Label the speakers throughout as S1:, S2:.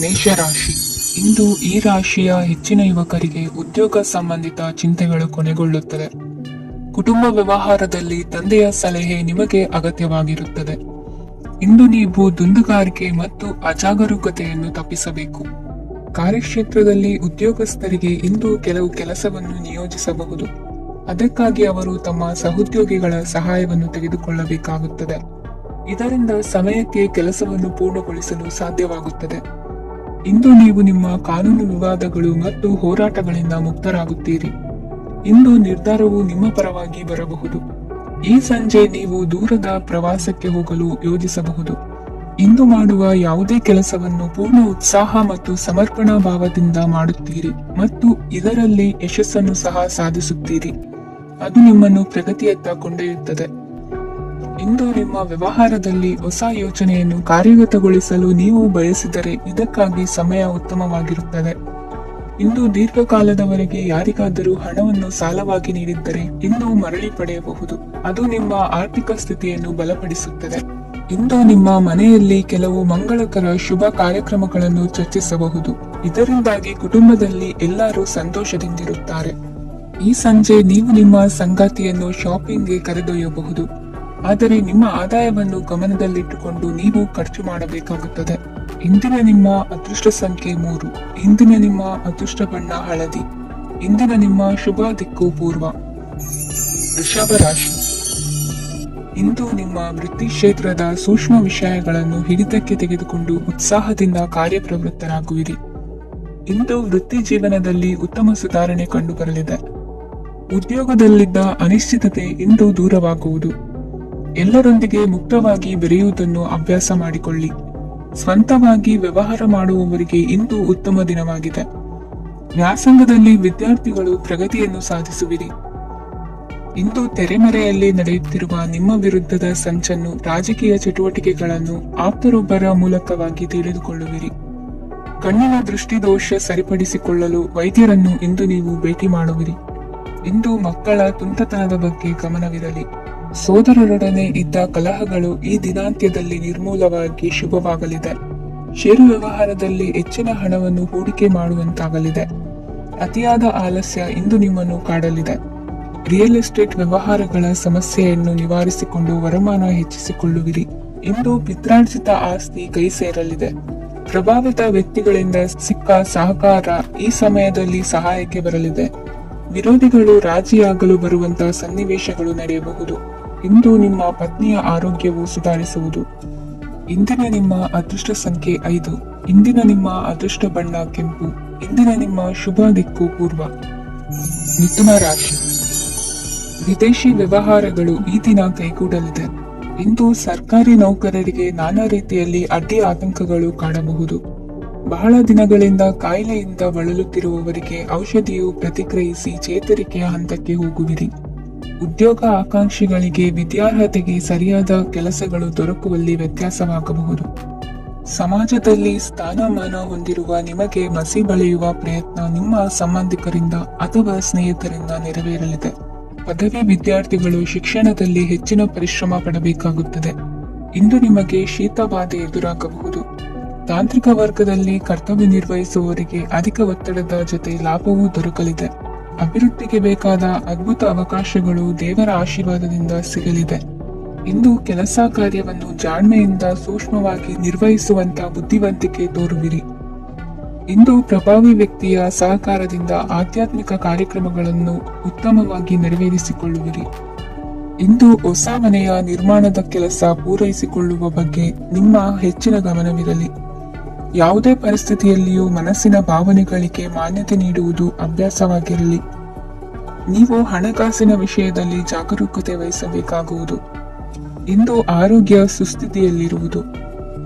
S1: ಮೇಷರಾಶಿ. ಇಂದು ಈ ರಾಶಿಯ ಹೆಚ್ಚಿನ ಯುವಕರಿಗೆ ಉದ್ಯೋಗ ಸಂಬಂಧಿತ ಚಿಂತೆಗಳು ಕೊನೆಗೊಳ್ಳುತ್ತದೆ. ಕುಟುಂಬ ವ್ಯವಹಾರದಲ್ಲಿ ತಂದೆಯ ಸಲಹೆ ನಿಮಗೆ ಅಗತ್ಯವಾಗಿರುತ್ತದೆ. ಇಂದು ನೀವು ದುಂದುಗಾರಿಕೆ ಮತ್ತು ಅಜಾಗರೂಕತೆಯನ್ನು ತಪ್ಪಿಸಬೇಕು. ಕಾರ್ಯಕ್ಷೇತ್ರದಲ್ಲಿ ಉದ್ಯೋಗಸ್ಥರಿಗೆ ಇಂದು ಕೆಲವು ಕೆಲಸವನ್ನು ನಿಯೋಜಿಸಬಹುದು. ಅದಕ್ಕಾಗಿ ಅವರು ತಮ್ಮ ಸಹೋದ್ಯೋಗಿಗಳ ಸಹಾಯವನ್ನು ತೆಗೆದುಕೊಳ್ಳಬೇಕಾಗುತ್ತದೆ. ಇದರಿಂದ ಸಮಯಕ್ಕೆ ಕೆಲಸವನ್ನು ಪೂರ್ಣಗೊಳಿಸಲು ಸಾಧ್ಯವಾಗುತ್ತದೆ. ಇಂದು ನೀವು ನಿಮ್ಮ ಕಾನೂನು ವಿವಾದಗಳು ಮತ್ತು ಹೋರಾಟಗಳಿಂದ ಮುಕ್ತರಾಗುತ್ತೀರಿ. ಇಂದು ನಿರ್ಧಾರವು ನಿಮ್ಮ ಪರವಾಗಿ ಬರಬಹುದು. ಈ ಸಂಜೆ ನೀವು ದೂರದ ಪ್ರವಾಸಕ್ಕೆ ಹೋಗಲು ಯೋಜಿಸಬಹುದು. ಇಂದು ಮಾಡುವ ಯಾವುದೇ ಕೆಲಸವನ್ನು ಪೂರ್ಣ ಉತ್ಸಾಹ ಮತ್ತು ಸಮರ್ಪಣಾ ಭಾವದಿಂದ ಮಾಡುತ್ತೀರಿ ಮತ್ತು ಇದರಲ್ಲಿ ಯಶಸ್ಸನ್ನು ಸಹ ಸಾಧಿಸುತ್ತೀರಿ. ಅದು ನಿಮ್ಮನ್ನು ಪ್ರಗತಿಯತ್ತ ಕೊಂಡೊಯ್ಯುತ್ತದೆ. ಇಂದು ನಿಮ್ಮ ವ್ಯವಹಾರದಲ್ಲಿ ಹೊಸ ಯೋಚನೆಯನ್ನು ಕಾರ್ಯಗತಗೊಳಿಸಲು ನೀವು ಬಯಸಿದರೆ ಇದಕ್ಕಾಗಿ ಸಮಯ ಉತ್ತಮವಾಗಿರುತ್ತದೆ. ಇಂದು ದೀರ್ಘಕಾಲದವರೆಗೆ ಯಾರಿಗಾದರೂ ಹಣವನ್ನು ಸಾಲವಾಗಿ ನೀಡಿದ್ದರೆ ಇಂದು ಮರಳಿ ಪಡೆಯಬಹುದು. ಅದು ನಿಮ್ಮ ಆರ್ಥಿಕ ಸ್ಥಿತಿಯನ್ನು ಬಲಪಡಿಸುತ್ತದೆ. ಇಂದು ನಿಮ್ಮ ಮನೆಯಲ್ಲಿ ಕೆಲವು ಮಂಗಳಕರ ಶುಭ ಕಾರ್ಯಕ್ರಮಗಳನ್ನು ಚರ್ಚಿಸಬಹುದು. ಇದರಿಂದಾಗಿ ಕುಟುಂಬದಲ್ಲಿ ಎಲ್ಲರೂ ಸಂತೋಷದಿಂದಿರುತ್ತಾರೆ. ಈ ಸಂಜೆ ನೀವು ನಿಮ್ಮ ಸಂಗಾತಿಯನ್ನು ಶಾಪಿಂಗ್ಗೆ ಕರೆದೊಯ್ಯಬಹುದು. ಆದರೆ ನಿಮ್ಮ ಆದಾಯವನ್ನು ಗಮನದಲ್ಲಿಟ್ಟುಕೊಂಡು ನೀವು ಖರ್ಚು ಮಾಡಬೇಕಾಗುತ್ತದೆ. ಇಂದಿನ ನಿಮ್ಮ ಅದೃಷ್ಟ ಸಂಖ್ಯೆ 3. ಇಂದಿನ ನಿಮ್ಮ ಅದೃಷ್ಟ ಬಣ್ಣ ಹಳದಿ. ಇಂದಿನ ನಿಮ್ಮ ಶುಭ ದಿಕ್ಕು ಪೂರ್ವ. ವೃಷಭ ರಾಶಿ. ಇಂದು ನಿಮ್ಮ ವೃತ್ತಿ ಕ್ಷೇತ್ರದ ಸೂಕ್ಷ್ಮ ವಿಷಯಗಳನ್ನು ಹಿಡಿತಕ್ಕೆ ತೆಗೆದುಕೊಂಡು ಉತ್ಸಾಹದಿಂದ ಕಾರ್ಯಪ್ರವೃತ್ತರಾಗುವಿರಿ. ಇಂದು ವೃತ್ತಿ ಜೀವನದಲ್ಲಿ ಉತ್ತಮ ಸುಧಾರಣೆ ಕಂಡುಬರಲಿದೆ. ಉದ್ಯೋಗದಲ್ಲಿದ್ದ ಅನಿಶ್ಚಿತತೆ ಇಂದು ದೂರವಾಗುವುದು. ಎಲ್ಲರೊಂದಿಗೆ ಮುಕ್ತವಾಗಿ ಬೆರೆಯುವುದನ್ನು ಅಭ್ಯಾಸ ಮಾಡಿಕೊಳ್ಳಿ. ಸ್ವಂತವಾಗಿ ವ್ಯವಹಾರ ಮಾಡುವವರಿಗೆ ಇಂದು ಉತ್ತಮ ದಿನವಾಗಿದೆ. ವ್ಯಾಸಂಗದಲ್ಲಿ ವಿದ್ಯಾರ್ಥಿಗಳು ಪ್ರಗತಿಯನ್ನು ಸಾಧಿಸುವಿರಿ. ಇಂದು ತೆರೆಮರೆಯಲ್ಲಿ ನಡೆಯುತ್ತಿರುವ ನಿಮ್ಮ ವಿರುದ್ಧದ ಸಂಚನ್ನು, ರಾಜಕೀಯ ಚಟುವಟಿಕೆಗಳನ್ನು ಆಪ್ತರೊಬ್ಬರ ಮೂಲಕವಾಗಿ ತಿಳಿದುಕೊಳ್ಳುವಿರಿ. ಕಣ್ಣಿನ ದೃಷ್ಟಿದೋಷ ಸರಿಪಡಿಸಿಕೊಳ್ಳಲು ವೈದ್ಯರನ್ನು ಇಂದು ನೀವು ಭೇಟಿ ಮಾಡುವಿರಿ. ಇಂದು ಮಕ್ಕಳ ತುಂಟತನದ ಬಗ್ಗೆ ಗಮನವಿರಲಿ. ಸೋದರರೊಡನೆ ಇದ್ದ ಕಲಹಗಳು ಈ ದಿನಾಂತ್ಯದಲ್ಲಿ ನಿರ್ಮೂಲವಾಗಿ ಶುಭವಾಗಲಿದೆ. ಷೇರು ವ್ಯವಹಾರದಲ್ಲಿ ಹೆಚ್ಚಿನ ಹಣವನ್ನು ಹೂಡಿಕೆ ಮಾಡುವಂತಾಗಲಿದೆ. ಅತಿಯಾದ ಆಲಸ್ಯ ಇಂದು ನಿಮ್ಮನ್ನು ಕಾಡಲಿದೆ. ರಿಯಲ್ ಎಸ್ಟೇಟ್ ವ್ಯವಹಾರಗಳ ಸಮಸ್ಯೆಯನ್ನು ನಿವಾರಿಸಿಕೊಂಡು ವರಮಾನ ಹೆಚ್ಚಿಸಿಕೊಳ್ಳುವಿರಿ. ಇಂದು ಪಿತ್ರಾರ್ಜಿತ ಆಸ್ತಿ ಕೈ ಸೇರಲಿದೆ. ಪ್ರಭಾವಿತ ವ್ಯಕ್ತಿಗಳಿಂದ ಸಿಕ್ಕ ಸಹಕಾರ ಈ ಸಮಯದಲ್ಲಿ ಸಹಾಯಕ್ಕೆ ಬರಲಿದೆ. ವಿರೋಧಿಗಳು ರಾಜಿಯಾಗಲು ಬರುವಂತಹ ಸನ್ನಿವೇಶಗಳು ನಡೆಯಬಹುದು. ಇಂದು ನಿಮ್ಮ ಪತ್ನಿಯ ಆರೋಗ್ಯವು ಸುಧಾರಿಸುವುದು. ಇಂದಿನ ನಿಮ್ಮ ಅದೃಷ್ಟ ಸಂಖ್ಯೆ 5. ಇಂದಿನ ನಿಮ್ಮ ಅದೃಷ್ಟ ಬಣ್ಣ ಕೆಂಪು. ಇಂದಿನ ನಿಮ್ಮ ಶುಭ ದಿಕ್ಕು ಪೂರ್ವ. ಮಿಥುನ ರಾಶಿ. ವಿದೇಶಿ ವ್ಯವಹಾರಗಳು ಈ ದಿನ ಕೈಗೂಡಲಿದೆ. ಇಂದು ಸರ್ಕಾರಿ ನೌಕರರಿಗೆ ನಾನಾ ರೀತಿಯಲ್ಲಿ ಅಡ್ಡಿ ಆತಂಕಗಳು ಕಾಡಬಹುದು. ಬಹಳ ದಿನಗಳಿಂದ ಕಾಯಿಲೆಯಿಂದ ಬಳಲುತ್ತಿರುವವರಿಗೆ ಔಷಧಿಯು ಪ್ರತಿಕ್ರಿಯಿಸಿ ಚೇತರಿಕೆಯ ಹಂತಕ್ಕೆ ಹೋಗುವಿರಿ. ಉದ್ಯೋಗ ಆಕಾಂಕ್ಷಿಗಳಿಗೆ ವಿದ್ಯಾರ್ಹತೆಗೆ ಸರಿಯಾದ ಕೆಲಸಗಳು ದೊರಕುವಲ್ಲಿ ವ್ಯತ್ಯಾಸವಾಗಬಹುದು. ಸಮಾಜದಲ್ಲಿ ಸ್ಥಾನಮಾನ ಹೊಂದಿರುವ ನಿಮಗೆ ಮಸಿ ಬಳಿಯುವ ಪ್ರಯತ್ನ ನಿಮ್ಮ ಸಂಬಂಧಿಕರಿಂದ ಅಥವಾ ಸ್ನೇಹಿತರಿಂದ ನೆರವೇರಲಿದೆ. ಪದವಿ ವಿದ್ಯಾರ್ಥಿಗಳು ಶಿಕ್ಷಣದಲ್ಲಿ ಹೆಚ್ಚಿನ ಪರಿಶ್ರಮ ಪಡಬೇಕಾಗುತ್ತದೆ. ಇಂದು ನಿಮಗೆ ಶೀತಬಾಧೆ ಎದುರಾಗಬಹುದು. ತಾಂತ್ರಿಕ ವರ್ಗದಲ್ಲಿ ಕರ್ತವ್ಯ ನಿರ್ವಹಿಸುವವರಿಗೆ ಅಧಿಕ ಒತ್ತಡದ ಜೊತೆ ಲಾಭವೂ ದೊರಕಲಿದೆ. ಅಭಿವೃದ್ಧಿಗೆ ಬೇಕಾದ ಅದ್ಭುತ ಅವಕಾಶಗಳು ದೇವರ ಆಶೀರ್ವಾದದಿಂದ ಸಿಗಲಿದೆ. ಇಂದು ಕೆಲಸ ಕಾರ್ಯವನ್ನು ಜಾಣ್ಮೆಯಿಂದ ಸೂಕ್ಷ್ಮವಾಗಿ ನಿರ್ವಹಿಸುವಂತ ಬುದ್ಧಿವಂತಿಕೆ ತೋರುವಿರಿ. ಇಂದು ಪ್ರಭಾವಿ ವ್ಯಕ್ತಿಯ ಸಹಕಾರದಿಂದ ಆಧ್ಯಾತ್ಮಿಕ ಕಾರ್ಯಕ್ರಮಗಳನ್ನು ಉತ್ತಮವಾಗಿ ನೆರವೇರಿಸಿಕೊಳ್ಳುವಿರಿ. ಇಂದು ಹೊಸ ಮನೆಯ ನಿರ್ಮಾಣದ ಕೆಲಸ ಪೂರೈಸಿಕೊಳ್ಳುವ ಬಗ್ಗೆ ನಿಮ್ಮ ಹೆಚ್ಚಿನ ಗಮನವಿರಲಿ. ಯಾವುದೇ ಪರಿಸ್ಥಿತಿಯಲ್ಲಿಯೂ ಮನಸ್ಸಿನ ಭಾವನೆಗಳಿಗೆ ಮಾನ್ಯತೆ ನೀಡುವುದು ಅಭ್ಯಾಸವಾಗಿರಲಿ. ನೀವು ಹಣಕಾಸಿನ ವಿಷಯದಲ್ಲಿ ಜಾಗರೂಕತೆ ವಹಿಸಬೇಕಾಗುವುದು. ಇಂದು ಆರೋಗ್ಯ ಸುಸ್ಥಿತಿಯಲ್ಲಿರುವುದು.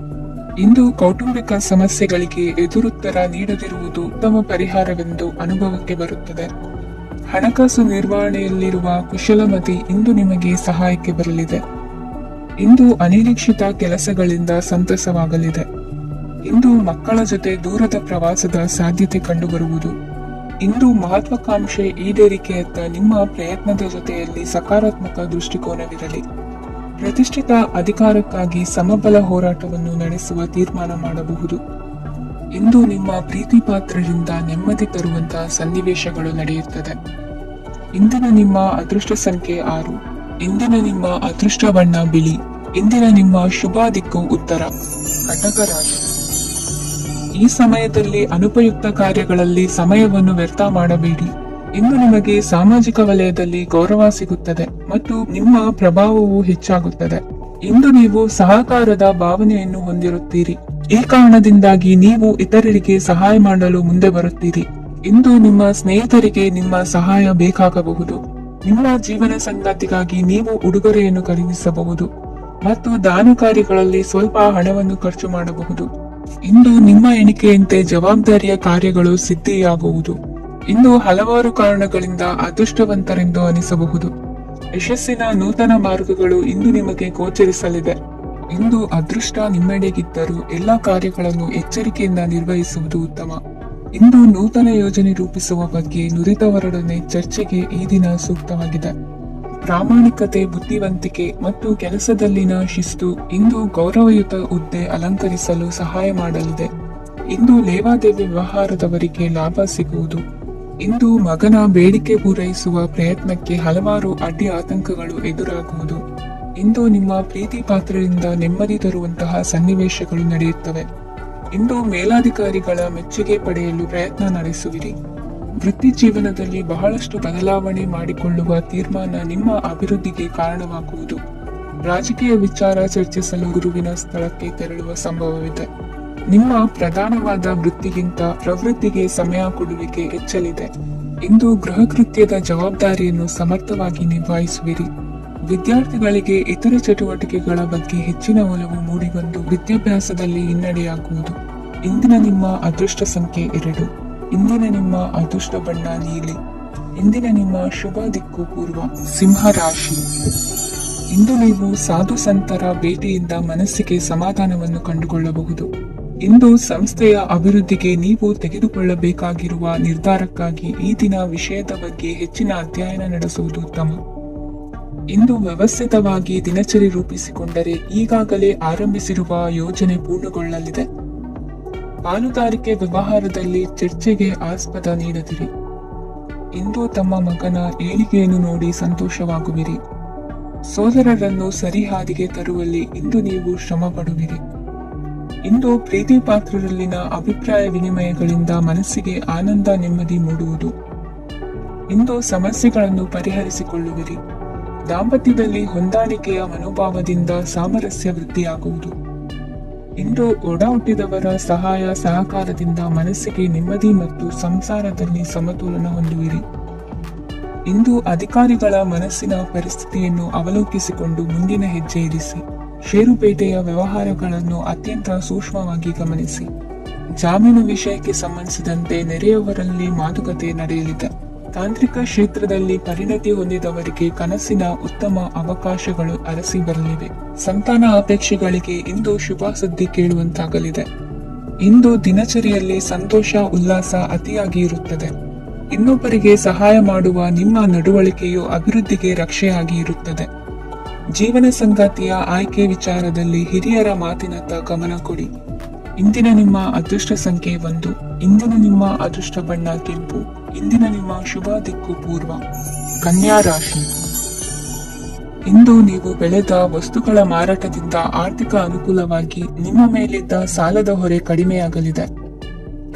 S1: ಇಂದು ಕೌಟುಂಬಿಕ ಸಮಸ್ಯೆಗಳಿಗೆ ಎದುರುತ್ತರ ನೀಡದಿರುವುದು ಉತ್ತಮ ಪರಿಹಾರವೆಂದು ಅನುಭವಕ್ಕೆ ಬರುತ್ತದೆ. ಹಣಕಾಸು ನಿರ್ವಹಣೆಯಲ್ಲಿರುವ ಕುಶಲಮತಿ ಇಂದು ನಿಮಗೆ ಸಹಾಯಕ್ಕೆ ಬರಲಿದೆ. ಇಂದು ಅನಿರೀಕ್ಷಿತ ಕೆಲಸಗಳಿಂದ ಸಂತಸವಾಗಲಿದೆ. ಇಂದು ಮಕ್ಕಳ ಜೊತೆ ದೂರದ ಪ್ರವಾಸದ ಸಾಧ್ಯತೆ ಕಂಡುಬರುವುದು. ಇಂದು ಮಹತ್ವಾಕಾಂಕ್ಷೆ ಈಡೇರಿಕೆಯತ್ತ ನಿಮ್ಮ ಪ್ರಯತ್ನದ ಜೊತೆಯಲ್ಲಿ ಸಕಾರಾತ್ಮಕ ದೃಷ್ಟಿಕೋನವಿರಲಿ. ಪ್ರತಿಷ್ಠಿತ ಅಧಿಕಾರಕ್ಕಾಗಿ ಸಮಬಲ ಹೋರಾಟವನ್ನು ನಡೆಸುವ ತೀರ್ಮಾನ ಮಾಡಬಹುದು. ಇಂದು ನಿಮ್ಮ ಪ್ರೀತಿ ಪಾತ್ರರಿಂದ ನೆಮ್ಮದಿ ತರುವಂತಹ ಸನ್ನಿವೇಶಗಳು ನಡೆಯುತ್ತದೆ. ಇಂದಿನ ನಿಮ್ಮ ಅದೃಷ್ಟ ಸಂಖ್ಯೆ 6. ಇಂದಿನ ನಿಮ್ಮ ಅದೃಷ್ಟ ಬಣ್ಣ ಬಿಳಿ. ಇಂದಿನ ನಿಮ್ಮ ಶುಭ ದಿಕ್ಕು ಉತ್ತರ. ಕಟಕ ರಾಶಿ. ಈ ಸಮಯದಲ್ಲಿ ಅನುಪಯುಕ್ತ ಕಾರ್ಯಗಳಲ್ಲಿ ಸಮಯವನ್ನು ವ್ಯರ್ಥ ಮಾಡಬೇಡಿ. ಇಂದು ನಿಮಗೆ ಸಾಮಾಜಿಕ ವಲಯದಲ್ಲಿ ಗೌರವ ಸಿಗುತ್ತದೆ ಮತ್ತು ನಿಮ್ಮ ಪ್ರಭಾವವು ಹೆಚ್ಚಾಗುತ್ತದೆ. ಇಂದು ನೀವು ಸಹಕಾರದ ಭಾವನೆಯನ್ನು ಹೊಂದಿರುತ್ತೀರಿ. ಈ ಕಾರಣದಿಂದಾಗಿ ನೀವು ಇತರರಿಗೆ ಸಹಾಯ ಮಾಡಲು ಮುಂದೆ ಬರುತ್ತೀರಿ. ಇಂದು ನಿಮ್ಮ ಸ್ನೇಹಿತರಿಗೆ ನಿಮ್ಮ ಸಹಾಯ ಬೇಕಾಗಬಹುದು. ನಿಮ್ಮ ಜೀವನ ಸಂಗಾತಿಗಾಗಿ ನೀವು ಉಡುಗೊರೆಯನ್ನು ಖರೀದಿಸಬಹುದು ಮತ್ತು ದಾನ ಕಾರ್ಯಗಳಲ್ಲಿ ಸ್ವಲ್ಪ ಹಣವನ್ನು ಖರ್ಚು ಮಾಡಬಹುದು. ಇಂದು ನಿಮ್ಮ ಎಣಿಕೆಯಂತೆ ಜವಾಬ್ದಾರಿಯ ಕಾರ್ಯಗಳು ಸಿದ್ಧಿಯಾಗುವುದು. ಇಂದು ಹಲವಾರು ಕಾರಣಗಳಿಂದ ಅದೃಷ್ಟವಂತರೆಂದು ಅನಿಸಬಹುದು. ಯಶಸ್ಸಿನ ನೂತನ ಮಾರ್ಗಗಳು ಇಂದು ನಿಮಗೆ ಗೋಚರಿಸಲಿದೆ. ಇಂದು ಅದೃಷ್ಟ ನಿಮ್ಮೆಡೆಗಿದ್ದರೂ ಎಲ್ಲಾ ಕಾರ್ಯಗಳನ್ನು ಎಚ್ಚರಿಕೆಯಿಂದ ನಿರ್ವಹಿಸುವುದು ಉತ್ತಮ. ಇಂದು ನೂತನ ಯೋಜನೆ ರೂಪಿಸುವ ಬಗ್ಗೆ ನುರಿತವರೊಡನೆ ಚರ್ಚೆಗೆ ಈ ದಿನ ಸೂಕ್ತವಾಗಿದೆ. ಪ್ರಾಮಾಣಿಕತೆ, ಬುದ್ಧಿವಂತಿಕೆ ಮತ್ತು ಕೆಲಸದಲ್ಲಿನ ಶಿಸ್ತು ಇಂದು ಗೌರವಯುತ ಹುದ್ದೆ ಅಲಂಕರಿಸಲು ಸಹಾಯ ಮಾಡಲಿದೆ. ಇಂದು ಲೇವಾದೇವಿ ವ್ಯವಹಾರದವರಿಗೆ ಲಾಭ ಸಿಗುವುದು. ಇಂದು ಮಗನ ಬೇಡಿಕೆ ಪೂರೈಸುವ ಪ್ರಯತ್ನಕ್ಕೆ ಹಲವಾರು ಅಡ್ಡಿ ಆತಂಕಗಳು ಎದುರಾಗುವುದು. ಇಂದು ನಿಮ್ಮ ಪ್ರೀತಿ ಪಾತ್ರರಿಂದ ನೆಮ್ಮದಿ ತರುವಂತಹ ಸನ್ನಿವೇಶಗಳು ನಡೆಯುತ್ತವೆ. ಇಂದು ಮೇಲಾಧಿಕಾರಿಗಳ ಮೆಚ್ಚುಗೆ ಪಡೆಯಲು ಪ್ರಯತ್ನ ನಡೆಸುವಿರಿ. ವೃತ್ತಿ ಜೀವನದಲ್ಲಿ ಬಹಳಷ್ಟು ಬದಲಾವಣೆ ಮಾಡಿಕೊಳ್ಳುವ ತೀರ್ಮಾನ ನಿಮ್ಮ ಅಭಿವೃದ್ಧಿಗೆ ಕಾರಣವಾಗುವುದು. ರಾಜಕೀಯ ವಿಚಾರ ಚರ್ಚಿಸಲು ಗುರುವಿನ ಸ್ಥಳಕ್ಕೆ ತೆರಳುವ ಸಂಭವವಿದೆ. ನಿಮ್ಮ ಪ್ರಧಾನವಾದ ವೃತ್ತಿಗಿಂತ ಪ್ರವೃತ್ತಿಗೆ ಸಮಯ ಕೊಡುವಿಕೆ ಹೆಚ್ಚಲಿದೆ. ಇಂದು ಗೃಹ ಕೃತ್ಯದ ಜವಾಬ್ದಾರಿಯನ್ನು ಸಮರ್ಥವಾಗಿ ನಿಭಾಯಿಸುವಿರಿ. ವಿದ್ಯಾರ್ಥಿಗಳಿಗೆ ಇತರ ಚಟುವಟಿಕೆಗಳ ಬಗ್ಗೆ ಹೆಚ್ಚಿನ ಒಲವು ಮೂಡಿಬಂದು ವಿದ್ಯಾಭ್ಯಾಸದಲ್ಲಿ ಹಿನ್ನಡೆಯಾಗುವುದು. ಇಂದಿನ ನಿಮ್ಮ ಅದೃಷ್ಟ ಸಂಖ್ಯೆ 2. ಇಂದಿನ ನಿಮ್ಮ ಅದೃಷ್ಟ ಬಣ್ಣ ನೀಲಿ. ಇಂದಿನ ನಿಮ್ಮ ಶುಭ ದಿಕ್ಕು ಪೂರ್ವ. ಸಿಂಹ ರಾಶಿ. ಇಂದು ನೀವು ಸಾಧು ಸಂತರ ಭೇಟಿಯಿಂದ ಮನಸ್ಸಿಗೆ ಸಮಾಧಾನವನ್ನು ಕಂಡುಕೊಳ್ಳಬಹುದು. ಇಂದು ಸಂಸ್ಥೆಯ ಅಭಿವೃದ್ಧಿಗೆ ನೀವು ತೆಗೆದುಕೊಳ್ಳಬೇಕಾಗಿರುವ ನಿರ್ಧಾರಕ್ಕಾಗಿ ಈ ದಿನ ವಿಷಯದ ಬಗ್ಗೆ ಹೆಚ್ಚಿನ ಅಧ್ಯಯನ ನಡೆಸುವುದು ಉತ್ತಮ. ಇಂದು ವ್ಯವಸ್ಥಿತವಾಗಿ ದಿನಚರಿ ರೂಪಿಸಿಕೊಂಡರೆ ಈಗಾಗಲೇ ಆರಂಭಿಸಿರುವ ಯೋಜನೆ ಪೂರ್ಣಗೊಳ್ಳಲಿದೆ. ಪಾಲುದಾರಿಕೆ ವ್ಯವಹಾರದಲ್ಲಿ ಚರ್ಚೆಗೆ ಆಸ್ಪದ ನೀಡದಿರಿ. ಇಂದು ತಮ್ಮ ಮಗನ ಏಳಿಗೆಯನ್ನು ನೋಡಿ ಸಂತೋಷವಾಗುವಿರಿ. ಸೋದರರನ್ನು ಸರಿಹಾದಿಗೆ ತರುವಲ್ಲಿ ಇಂದು ನೀವು ಶ್ರಮ ಪಡುವಿರಿ. ಇಂದು ಪ್ರೀತಿ ಪಾತ್ರರಲ್ಲಿನ ಅಭಿಪ್ರಾಯ ವಿನಿಮಯಗಳಿಂದ ಮನಸ್ಸಿಗೆ ಆನಂದ, ನೆಮ್ಮದಿ ಮೂಡುವುದು. ಇಂದು ಸಮಸ್ಯೆಗಳನ್ನು ಪರಿಹರಿಸಿಕೊಳ್ಳುವಿರಿ. ದಾಂಪತ್ಯದಲ್ಲಿ ಹೊಂದಾಣಿಕೆಯ ಮನೋಭಾವದಿಂದ ಸಾಮರಸ್ಯ ವೃದ್ಧಿಯಾಗುವುದು. ಇಂದು ಒಡ ಹುಟ್ಟಿದವರ ಸಹಾಯ ಸಹಕಾರದಿಂದ ಮನಸ್ಸಿಗೆ ನೆಮ್ಮದಿ ಮತ್ತು ಸಂಸಾರದಲ್ಲಿ ಸಮತೋಲನ ಹೊಂದುವಿರಿ. ಇಂದು ಅಧಿಕಾರಿಗಳ ಮನಸ್ಸಿನ ಪರಿಸ್ಥಿತಿಯನ್ನು ಅವಲೋಕಿಸಿಕೊಂಡು ಮುಂದಿನ ಹೆಜ್ಜೆ ಇರಿಸಿ. ಷೇರುಪೇಟೆಯ ವ್ಯವಹಾರಗಳನ್ನು ಅತ್ಯಂತ ಸೂಕ್ಷ್ಮವಾಗಿ ಗಮನಿಸಿ. ಜಾಮೀನು ವಿಷಯಕ್ಕೆ ಸಂಬಂಧಿಸಿದಂತೆ ನೆರೆಯವರಲ್ಲಿ ಮಾತುಕತೆ ನಡೆಯಲಿದೆ. ತಾಂತ್ರಿಕ ಕ್ಷೇತ್ರದಲ್ಲಿ ಪರಿಣತಿ ಹೊಂದಿದವರಿಗೆ ಕನಸಿನ ಉತ್ತಮ ಅವಕಾಶಗಳು ಅರಸಿ ಬರಲಿವೆ. ಸಂತಾನ ಅಪೇಕ್ಷೆಗಳಿಗೆ ಇಂದು ಶುಭ ಸುದ್ದಿ ಕೇಳುವಂತಾಗಲಿದೆ. ಇಂದು ದಿನಚರಿಯಲ್ಲಿ ಸಂತೋಷ, ಉಲ್ಲಾಸ ಅತಿಯಾಗಿ ಇರುತ್ತದೆ. ಇನ್ನೊಬ್ಬರಿಗೆ ಸಹಾಯ ಮಾಡುವ ನಿಮ್ಮ ನಡವಳಿಕೆಯು ಅಭಿವೃದ್ಧಿಗೆ ರಕ್ಷೆಯಾಗಿ ಇರುತ್ತದೆ. ಜೀವನ ಸಂಗಾತಿಯ ಆಯ್ಕೆ ವಿಚಾರದಲ್ಲಿ ಹಿರಿಯರ ಮಾತಿನತ್ತ ಗಮನ ಕೊಡಿ. ಇಂದಿನ ನಿಮ್ಮ ಅದೃಷ್ಟ ಸಂಖ್ಯೆ 1. ಇಂದಿನ ನಿಮ್ಮ ಅದೃಷ್ಟ ಬಣ್ಣ ಕೆಂಪು. ಇಂದಿನ ನಿಮ್ಮ ಶುಭ ದಿಕ್ಕು ಪೂರ್ವ. ಕನ್ಯಾ ರಾಶಿ. ಇಂದು ನೀವು ಬೆಳೆದ ವಸ್ತುಗಳ ಮಾರಾಟದಿಂದ ಆರ್ಥಿಕ ಅನುಕೂಲವಾಗಿ ನಿಮ್ಮ ಮೇಲಿದ್ದ ಸಾಲದ ಹೊರೆ ಕಡಿಮೆಯಾಗಲಿದೆ.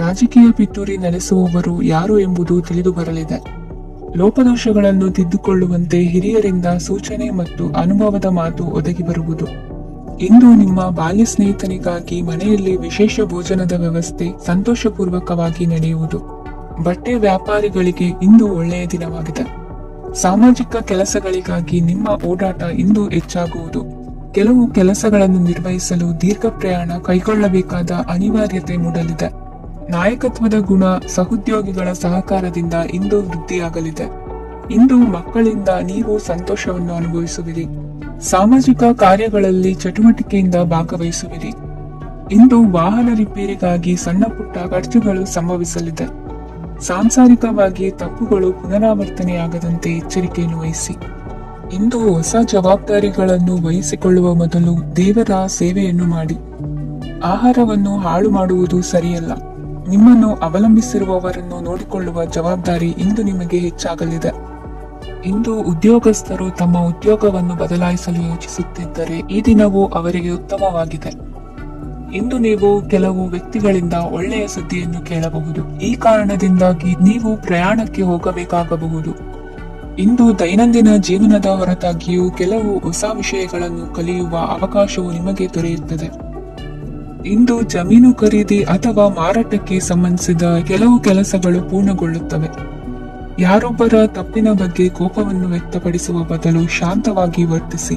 S1: ರಾಜಕೀಯ ಪಿತೂರಿ ನಡೆಸುವವರು ಯಾರು ಎಂಬುದು ತಿಳಿದು ಬರಲಿದೆ. ಲೋಪದೋಷಗಳನ್ನು ತಿದ್ದುಕೊಳ್ಳುವಂತೆ ಹಿರಿಯರಿಂದ ಸೂಚನೆ ಮತ್ತು ಅನುಭವದ ಮಾತು ಒದಗಿ ಬರುವುದು. ಇಂದು ನಿಮ್ಮ ಬಾಲ್ಯ ಸ್ನೇಹಿತನಿಗಾಗಿ ಮನೆಯಲ್ಲಿ ವಿಶೇಷ ಭೋಜನದ ವ್ಯವಸ್ಥೆ ಸಂತೋಷಪೂರ್ವಕವಾಗಿ ನಡೆಯುವುದು. ಬಟ್ಟೆ ವ್ಯಾಪಾರಿಗಳಿಗೆ ಇಂದು ಒಳ್ಳೆಯ ದಿನವಾಗಿದೆ. ಸಾಮಾಜಿಕ ಕೆಲಸಗಳಿಗಾಗಿ ನಿಮ್ಮ ಓಡಾಟ ಇಂದು ಹೆಚ್ಚಾಗುವುದು. ಕೆಲವು ಕೆಲಸಗಳನ್ನು ನಿರ್ವಹಿಸಲು ದೀರ್ಘ ಪ್ರಯಾಣ ಕೈಗೊಳ್ಳಬೇಕಾದ ಅನಿವಾರ್ಯತೆ ಮೂಡಲಿದೆ. ನಾಯಕತ್ವದ ಗುಣ, ಸಹೋದ್ಯೋಗಿಗಳ ಸಹಕಾರದಿಂದ ಇಂದು ವೃದ್ಧಿಯಾಗಲಿದೆ. ಇಂದು ಮಕ್ಕಳಿಂದ ನೀವು ಸಂತೋಷವನ್ನು ಅನುಭವಿಸುವಿರಿ. ಸಾಮಾಜಿಕ ಕಾರ್ಯಗಳಲ್ಲಿ ಚಟುವಟಿಕೆಯಿಂದ ಭಾಗವಹಿಸುವಿರಿ. ಇಂದು ವಾಹನ ರಿಪೇರಿಗಾಗಿ ಸಣ್ಣ ಪುಟ್ಟ ಖರ್ಚುಗಳು ಸಂಭವಿಸಲಿದೆ. ಸಾಂಸಾರಿಕವಾಗಿ ತಪ್ಪುಗಳು ಪುನರಾವರ್ತನೆಯಾಗದಂತೆ ಎಚ್ಚರಿಕೆಯನ್ನು ವಹಿಸಿ. ಇಂದು ಹೊಸ ಜವಾಬ್ದಾರಿಗಳನ್ನು ವಹಿಸಿಕೊಳ್ಳುವ ಮೊದಲು ದೇವರ ಸೇವೆಯನ್ನು ಮಾಡಿ. ಆಹಾರವನ್ನು ಹಾಳು ಮಾಡುವುದು ಸರಿಯಲ್ಲ. ನಿಮ್ಮನ್ನು ಅವಲಂಬಿಸಿರುವವರನ್ನು ನೋಡಿಕೊಳ್ಳುವ ಜವಾಬ್ದಾರಿ ಇಂದು ನಿಮಗೆ ಹೆಚ್ಚಾಗಲಿದೆ. ಇಂದು ಉದ್ಯೋಗಸ್ಥರು ತಮ್ಮ ಉದ್ಯೋಗವನ್ನು ಬದಲಾಯಿಸಲು ಯೋಚಿಸುತ್ತಿದ್ದರೆ ಈ ದಿನವೂ ಅವರಿಗೆ ಉತ್ತಮವಾಗಿದೆ. ಇಂದು ನೀವು ಕೆಲವು ವ್ಯಕ್ತಿಗಳಿಂದ ಒಳ್ಳೆಯ ಸುದ್ದಿಯನ್ನು ಕೇಳಬಹುದು. ಈ ಕಾರಣದಿಂದಾಗಿ ನೀವು ಪ್ರಯಾಣಕ್ಕೆ ಹೋಗಬೇಕಾಗಬಹುದು. ಇಂದು ದೈನಂದಿನ ಜೀವನದ ಹೊರತಾಗಿಯೂ ಕೆಲವು ಹೊಸ ವಿಷಯಗಳನ್ನು ಕಲಿಯುವ ಅವಕಾಶವು ನಿಮಗೆ ದೊರೆಯುತ್ತದೆ. ಇಂದು ಜಮೀನು ಖರೀದಿ ಅಥವಾ ಮಾರಾಟಕ್ಕೆ ಸಂಬಂಧಿಸಿದ ಕೆಲವು ಕೆಲಸಗಳು ಪೂರ್ಣಗೊಳ್ಳುತ್ತವೆ. ಯಾರೊಬ್ಬರ ತಪ್ಪಿನ ಬಗ್ಗೆ ಕೋಪವನ್ನು ವ್ಯಕ್ತಪಡಿಸುವ ಬದಲು ಶಾಂತವಾಗಿ ವರ್ತಿಸಿ.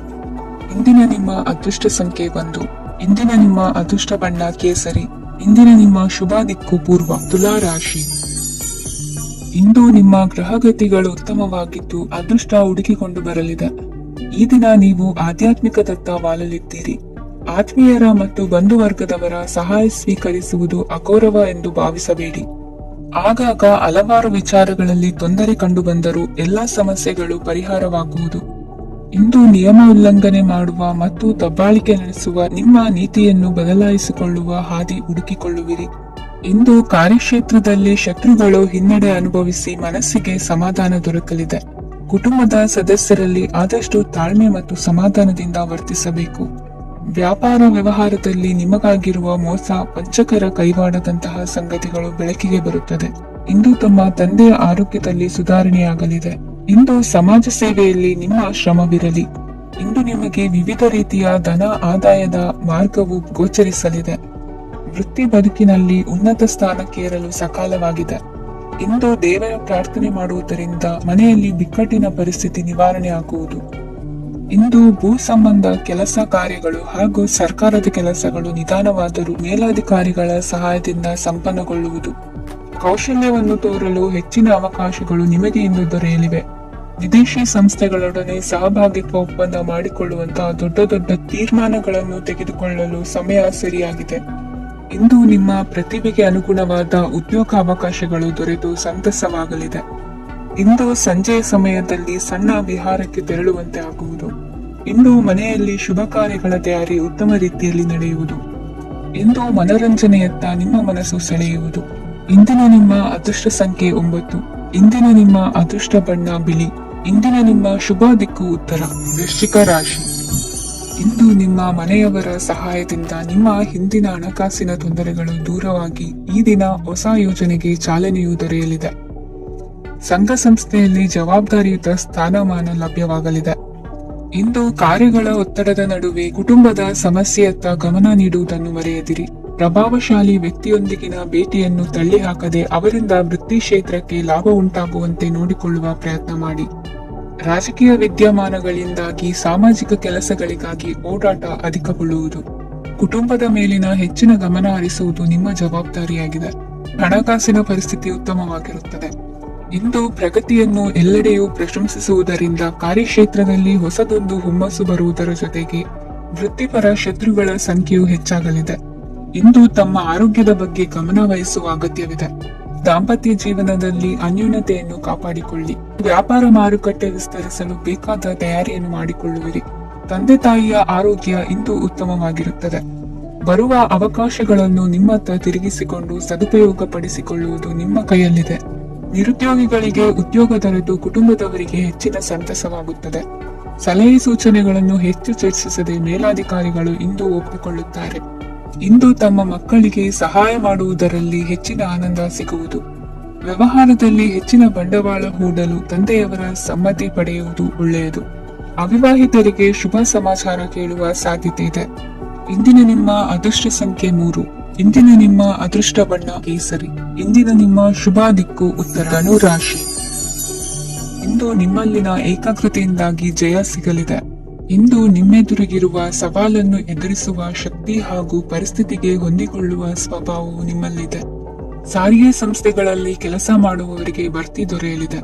S1: ಇಂದಿನ ನಿಮ್ಮ ಅದೃಷ್ಟ ಸಂಖ್ಯೆ 1. ಇಂದಿನ ನಿಮ್ಮ ಅದೃಷ್ಟ ಬಣ್ಣ ಕೇಸರಿ. ಇಂದಿನ ನಿಮ್ಮ ಶುಭ ದಿಕ್ಕು ಪೂರ್ವ. ತುಲಾ ರಾಶಿ. ಇಂದು ನಿಮ್ಮ ಗ್ರಹಗತಿಗಳು ಉತ್ತಮವಾಗಿದ್ದು ಅದೃಷ್ಟ ಹುಡುಕಿಕೊಂಡು ಬರಲಿದೆ. ಈ ದಿನ ನೀವು ಆಧ್ಯಾತ್ಮಿಕದತ್ತ ವಾಲಲಿದ್ದೀರಿ. ಆತ್ಮೀಯರ ಮತ್ತು ಬಂಧುವರ್ಗದವರ ಸಹಾಯ ಸ್ವೀಕರಿಸುವುದು ಅಗೌರವ ಎಂದು ಭಾವಿಸಬೇಡಿ. ಆಗಾಗ ಹಲವಾರು ವಿಚಾರಗಳಲ್ಲಿ ತೊಂದರೆ ಕಂಡುಬಂದರೂ ಎಲ್ಲಾ ಸಮಸ್ಯೆಗಳು ಪರಿಹಾರವಾಗುವುದು. ಇಂದು ನಿಯಮ ಉಲ್ಲಂಘನೆ ಮಾಡುವ ಮತ್ತು ದಬ್ಬಾಳಿಕೆ ನಡೆಸುವ ನಿಮ್ಮ ನೀತಿಯನ್ನು ಬದಲಾಯಿಸಿಕೊಳ್ಳುವ ಹಾದಿ ಹುಡುಕಿಕೊಳ್ಳುವಿರಿ. ಇಂದು ಕಾರ್ಯಕ್ಷೇತ್ರದಲ್ಲಿ ಶತ್ರುಗಳು ಹಿನ್ನಡೆ ಅನುಭವಿಸಿ ಮನಸ್ಸಿಗೆ ಸಮಾಧಾನ ದೊರಕಲಿದೆ. ಕುಟುಂಬದ ಸದಸ್ಯರಲ್ಲಿ ಆದಷ್ಟು ತಾಳ್ಮೆ ಮತ್ತು ಸಮಾಧಾನದಿಂದ ವರ್ತಿಸಬೇಕು. ವ್ಯಾಪಾರ ವ್ಯವಹಾರದಲ್ಲಿ ನಿಮಗಾಗಿರುವ ಮೋಸ, ವಂಚಕರ ಕೈವಾಡದಂತಹ ಸಂಗತಿಗಳು ಬೆಳಕಿಗೆ ಬರುತ್ತದೆ. ಇಂದು ತಮ್ಮ ತಂದೆಯ ಆರೋಗ್ಯದಲ್ಲಿ ಸುಧಾರಣೆಯಾಗಲಿದೆ. ಇಂದು ಸಮಾಜ ಸೇವೆಯಲ್ಲಿ ನಿಮ್ಮ ಶ್ರಮವಿರಲಿ. ಇಂದು ನಿಮಗೆ ವಿವಿಧ ರೀತಿಯ ಧನ ಆದಾಯದ ಮಾರ್ಗವು ಗೋಚರಿಸಲಿದೆ. ವೃತ್ತಿ ಬದುಕಿನಲ್ಲಿ ಉನ್ನತ ಸ್ಥಾನಕ್ಕೇರಲು ಸಕಾಲವಾಗಿದೆ. ಇಂದು ದೇವರ ಪ್ರಾರ್ಥನೆ ಮಾಡುವುದರಿಂದ ಮನೆಯಲ್ಲಿ ಬಿಕ್ಕಟ್ಟಿನ ಪರಿಸ್ಥಿತಿ ನಿವಾರಣೆ ಆಗುವುದು. ಇಂದು ಭೂ ಸಂಬಂಧ ಕೆಲಸ ಕಾರ್ಯಗಳು ಹಾಗೂ ಸರ್ಕಾರದ ಕೆಲಸಗಳು ನಿಧಾನವಾದರೂ ಮೇಲಾಧಿಕಾರಿಗಳ ಸಹಾಯದಿಂದ ಸಂಪನ್ನಗೊಳ್ಳುವುದು. ಕೌಶಲ್ಯವನ್ನು ತೋರಲು ಹೆಚ್ಚಿನ ಅವಕಾಶಗಳು ನಿಮಗೆ ಇಂದು ದೊರೆಯಲಿವೆ. ವಿದೇಶಿ ಸಂಸ್ಥೆಗಳೊಡನೆ ಸಹಭಾಗಿತ್ವ ಒಪ್ಪಂದ ಮಾಡಿಕೊಳ್ಳುವಂತಹ ದೊಡ್ಡ ದೊಡ್ಡ ತೀರ್ಮಾನಗಳನ್ನು ತೆಗೆದುಕೊಳ್ಳಲು ಸಮಯ ಸರಿಯಾಗಿದೆ. ಇಂದು ನಿಮ್ಮ ಪ್ರತಿಭೆಗೆ ಅನುಗುಣವಾದ ಉದ್ಯೋಗ ಅವಕಾಶಗಳು ದೊರೆತು ಸಂತಸವಾಗಲಿದೆ. ಇಂದು ಸಂಜೆಯ ಸಮಯದಲ್ಲಿ ಸಣ್ಣ ವಿಹಾರಕ್ಕೆ ತೆರಳುವಂತೆ ಆಗುವುದು. ಇಂದು ಮನೆಯಲ್ಲಿ ಶುಭ ಕಾರ್ಯಗಳ ತಯಾರಿ ಉತ್ತಮ ರೀತಿಯಲ್ಲಿ ನಡೆಯುವುದು. ಇಂದು ಮನರಂಜನೆಯತ್ತ ನಿಮ್ಮ ಮನಸ್ಸು ಸೆಳೆಯುವುದು. ಇಂದಿನ ನಿಮ್ಮ ಅದೃಷ್ಟ ಸಂಖ್ಯೆ 9. ಇಂದಿನ ನಿಮ್ಮ ಅದೃಷ್ಟ ಬಣ್ಣ ಬಿಳಿ. ಇಂದಿನ ನಿಮ್ಮ ಶುಭ ದಿಕ್ಕು ಉತ್ತರ. ವೃಶ್ಚಿಕ ರಾಶಿ. ಇಂದು ನಿಮ್ಮ ಮನೆಯವರ ಸಹಾಯದಿಂದ ನಿಮ್ಮ ಹಿಂದಿನ ಹಣಕಾಸಿನ ತೊಂದರೆಗಳು ದೂರವಾಗಿ ಈ ದಿನ ಹೊಸ ಯೋಜನೆಗೆ ಚಾಲನೆಯೂ ದೊರೆಯಲಿದೆ. ಸಂಘ ಸಂಸ್ಥೆಯಲ್ಲಿ ಜವಾಬ್ದಾರಿಯುತ ಸ್ಥಾನಮಾನ ಲಭ್ಯವಾಗಲಿದೆ. ಇಂದು ಕಾರ್ಯಗಳ ಒತ್ತಡದ ನಡುವೆ ಕುಟುಂಬದ ಸಮಸ್ಯೆಯತ್ತ ಗಮನ ನೀಡುವುದನ್ನು ಮರೆಯದಿರಿ. ಪ್ರಭಾವಶಾಲಿ ವ್ಯಕ್ತಿಯೊಂದಿಗಿನ ಭೇಟಿಯನ್ನು ತಳ್ಳಿಹಾಕದೆ ಅವರಿಂದ ವೃತ್ತಿ ಕ್ಷೇತ್ರಕ್ಕೆ ಲಾಭ ಉಂಟಾಗುವಂತೆ ನೋಡಿಕೊಳ್ಳುವ ಪ್ರಯತ್ನ ಮಾಡಿ. ರಾಜಕೀಯ ವಿದ್ಯಮಾನಗಳಿಂದಾಗಿ ಸಾಮಾಜಿಕ ಕೆಲಸಗಳಿಗಾಗಿ ಓಡಾಟ ಅಧಿಕಗೊಳ್ಳುವುದು. ಕುಟುಂಬದ ಮೇಲಿನ ಹೆಚ್ಚಿನ ಗಮನ ಹರಿಸುವುದು ನಿಮ್ಮ ಜವಾಬ್ದಾರಿಯಾಗಿದೆ. ಹಣಕಾಸಿನ ಪರಿಸ್ಥಿತಿ ಉತ್ತಮವಾಗಿರುತ್ತದೆ. ಇಂದು ಪ್ರಗತಿಯನ್ನು ಎಲ್ಲೆಡೆಯೂ ಪ್ರಶಂಸಿಸುವುದರಿಂದ ಕಾರ್ಯಕ್ಷೇತ್ರದಲ್ಲಿ ಹೊಸದೊಂದು ಹುಮ್ಮಸ್ಸು ಬರುವುದರ ಜೊತೆಗೆ ವೃತ್ತಿಪರ ಶತ್ರುಗಳ ಸಂಖ್ಯೆಯು ಹೆಚ್ಚಾಗಲಿದೆ. ಇಂದು ತಮ್ಮ ಆರೋಗ್ಯದ ಬಗ್ಗೆ ಗಮನ ವಹಿಸುವ ಅಗತ್ಯವಿದೆ. ದಾಂಪತ್ಯ ಜೀವನದಲ್ಲಿ ಅನ್ಯೂನ್ಯತೆಯನ್ನು ಕಾಪಾಡಿಕೊಳ್ಳಿ. ವ್ಯಾಪಾರ ಮಾರುಕಟ್ಟೆ ವಿಸ್ತರಿಸಲು ಬೇಕಾದ ತಯಾರಿಯನ್ನು ಮಾಡಿಕೊಳ್ಳುವಿರಿ. ತಂದೆ ತಾಯಿಯ ಆರೋಗ್ಯ ಇಂದು ಉತ್ತಮವಾಗಿರುತ್ತದೆ. ಬರುವ ಅವಕಾಶಗಳನ್ನು ನಿಮ್ಮತ್ತ ತಿರುಗಿಸಿಕೊಂಡು ಸದುಪಯೋಗಪಡಿಸಿಕೊಳ್ಳುವುದು ನಿಮ್ಮ ಕೈಯಲ್ಲಿದೆ. ನಿರುದ್ಯೋಗಿಗಳಿಗೆ ಉದ್ಯೋಗ ದೊರೆತು ಕುಟುಂಬದವರಿಗೆ ಹೆಚ್ಚಿನ ಸಂತಸವಾಗುತ್ತದೆ. ಸಲಹೆ ಸೂಚನೆಗಳನ್ನು ಹೆಚ್ಚು ಚರ್ಚಿಸದೆ ಮೇಲಾಧಿಕಾರಿಗಳು ಇಂದು ಒಪ್ಪಿಕೊಳ್ಳುತ್ತಾರೆ. ಇಂದು ತಮ್ಮ ಮಕ್ಕಳಿಗೆ ಸಹಾಯ ಮಾಡುವುದರಲ್ಲಿ ಹೆಚ್ಚಿನ ಆನಂದ ಸಿಗುವುದು. ವ್ಯವಹಾರದಲ್ಲಿ ಹೆಚ್ಚಿನ ಬಂಡವಾಳ ಹೂಡಲು ತಂದೆಯವರ ಸಮ್ಮತಿ ಪಡೆಯುವುದು ಒಳ್ಳೆಯದು. ಅವಿವಾಹಿತರಿಗೆ ಶುಭ ಸಮಾಚಾರ ಕೇಳುವ ಸಾಧ್ಯತೆ ಇದೆ. ಇಂದಿನ ನಿಮ್ಮ ಅದೃಷ್ಟ ಸಂಖ್ಯೆ 3. ಇಂದಿನ ನಿಮ್ಮ ಅದೃಷ್ಟ ಬಣ್ಣ ಕೇಸರಿ. ಇಂದಿನ ನಿಮ್ಮ ಶುಭ ದಿಕ್ಕು ಉತ್ತರ. ಧನು ರಾಶಿ. ಇಂದು ನಿಮ್ಮಲ್ಲಿನ ಏಕಾಗ್ರತೆಯಿಂದಾಗಿ ಜಯ ಸಿಗಲಿದೆ. ಇಂದು ನಿಮ್ಮೆದುರಿಗಿರುವ ಸವಾಲನ್ನು ಎದುರಿಸುವ ಶಕ್ತಿ ಹಾಗೂ ಪರಿಸ್ಥಿತಿಗೆ ಹೊಂದಿಕೊಳ್ಳುವ ಸ್ವಭಾವವು ನಿಮ್ಮಲ್ಲಿದೆ. ಸಾರಿಗೆ ಸಂಸ್ಥೆಗಳಲ್ಲಿ ಕೆಲಸ ಮಾಡುವವರಿಗೆ ಬಡ್ತಿ ದೊರೆಯಲಿದೆ.